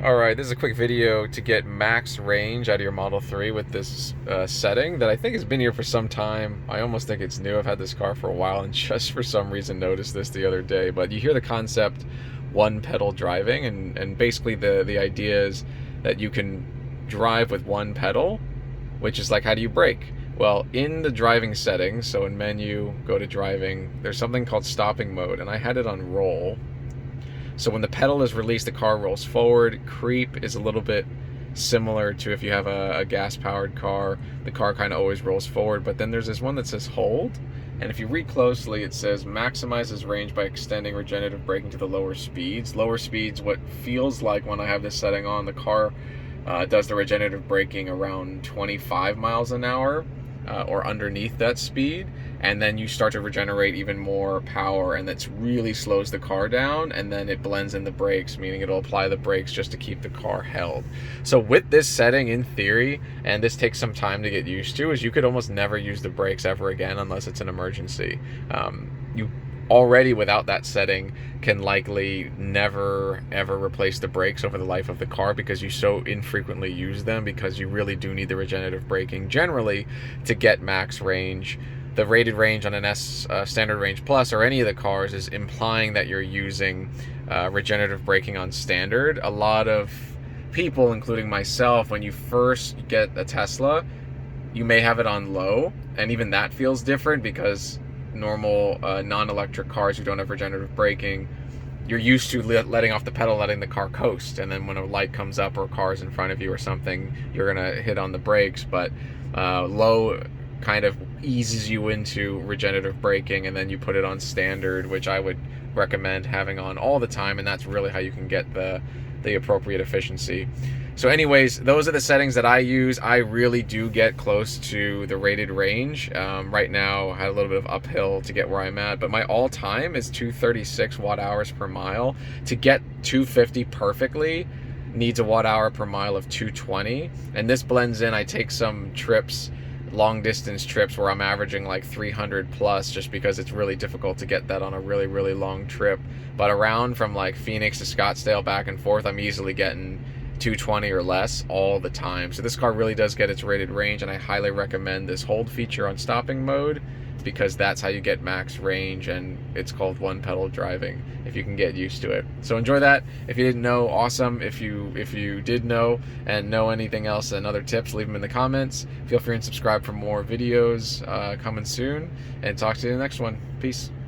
Alright, this is a quick video to get max range out of your Model 3 with this setting that I think has been here for some time. I almost think it's new. I've had this car for a while and just for some reason noticed this the other day. But you hear the concept one pedal driving, and basically the idea is that you can drive with one pedal, which is like, how do you brake? Well, in the driving settings, so in menu, go to driving, there's something called stopping mode, and I had it on roll. So when the pedal is released, the car rolls forward. Creep is a little bit similar to if you have a gas-powered car. The car kind of always rolls forward, but then there's this one that says hold. And if you read closely, it says maximizes range by extending regenerative braking to the lower speeds. Lower speeds, what feels like when I have this setting on, the car does the regenerative braking around 25 miles an hour or underneath that speed. And then you start to regenerate even more power, and that really slows the car down, and then it blends in the brakes, meaning it'll apply the brakes just to keep the car held. So with this setting, in theory, and this takes some time to get used to, is you could almost never use the brakes ever again unless it's an emergency. You already, without that setting, can likely never ever replace the brakes over the life of the car because you so infrequently use them, because you really do need the regenerative braking generally to get max range. The rated range on an S Standard Range Plus or any of the cars is implying that you're using regenerative braking on standard. A lot of people, including myself, when you first get a Tesla, you may have it on low, and even that feels different because normal non-electric cars who don't have regenerative braking, you're used to letting off the pedal, letting the car coast, and then when a light comes up or a car's in front of you or something, you're gonna hit on the brakes. But low kind of eases you into regenerative braking, and then you put it on standard, which I would recommend having on all the time, and that's really how you can get the appropriate efficiency. So anyways, those are the settings that I use. I really do get close to the rated range. Right now I had a little bit of uphill to get where I'm at, but my all-time is 236 watt-hours per mile. To get 250 perfectly needs a watt-hour per mile of 220, and this blends in. I take some trips, long distance trips, where I'm averaging like 300 plus, just because it's really difficult to get that on a really long trip. But around from like Phoenix to Scottsdale back and forth, I'm easily getting 220 or less all the time. So this car really does get its rated range, and I highly recommend this hold feature on stopping mode, because that's how you get max range, and it's called one pedal driving if you can get used to it. So enjoy that. If you didn't know, awesome. If you did know and know anything else and other tips, leave them in the comments. Feel free and subscribe for more videos coming soon, and talk to you in the next one. Peace.